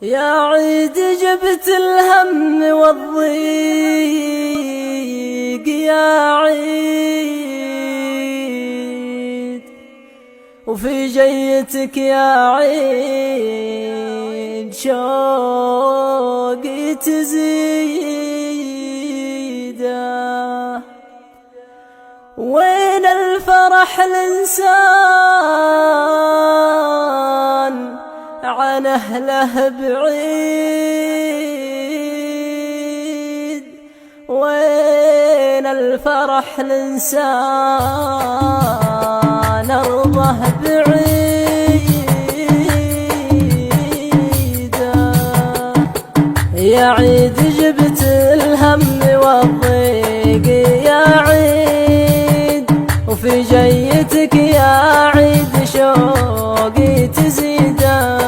يا عيد جبت الهم والضيق يا عيد، وفي جيتك يا عيد شوقي تزيده. وين الفرح الإنسان عن أهله بعيد؟ وين الفرح الإنسان أرضه بعيده؟ يا عيد جبت الهم والضيق يا عيد، وفي جيتك يا عيد شوقي تزيده.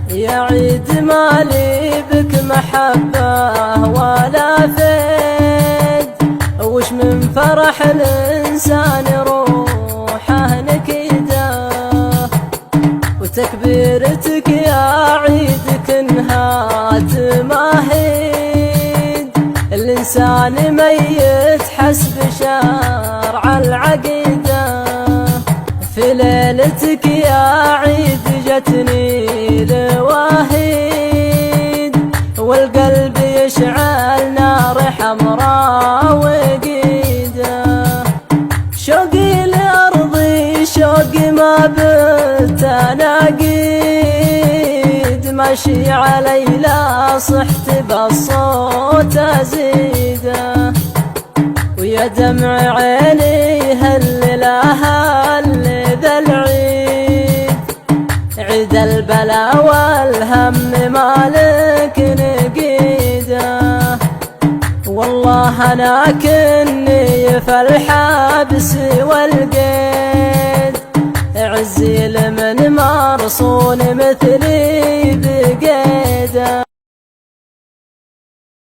يا عيد مالي بك محبة ولا فيد، وش من فرح الإنسان روحه نكيده. وتكبيرتك يا عيد كنها تماهيد، الإنسان ميت حسب شرع العقيدة. في ليلتك يا عيد جتني الوهيد، والقلب يشعل نار حمراء وقيده. شوقي لأرضي شوقي ما بالتناقيد، ماشي علي لا صحت بالصوت أزيده. ويا دمع عيني هللا هل ذا العيد، عيد البلا والهم مالك نقيده. والله أنا كني في الحبس والقيد، عزي لمن مرصون مثلي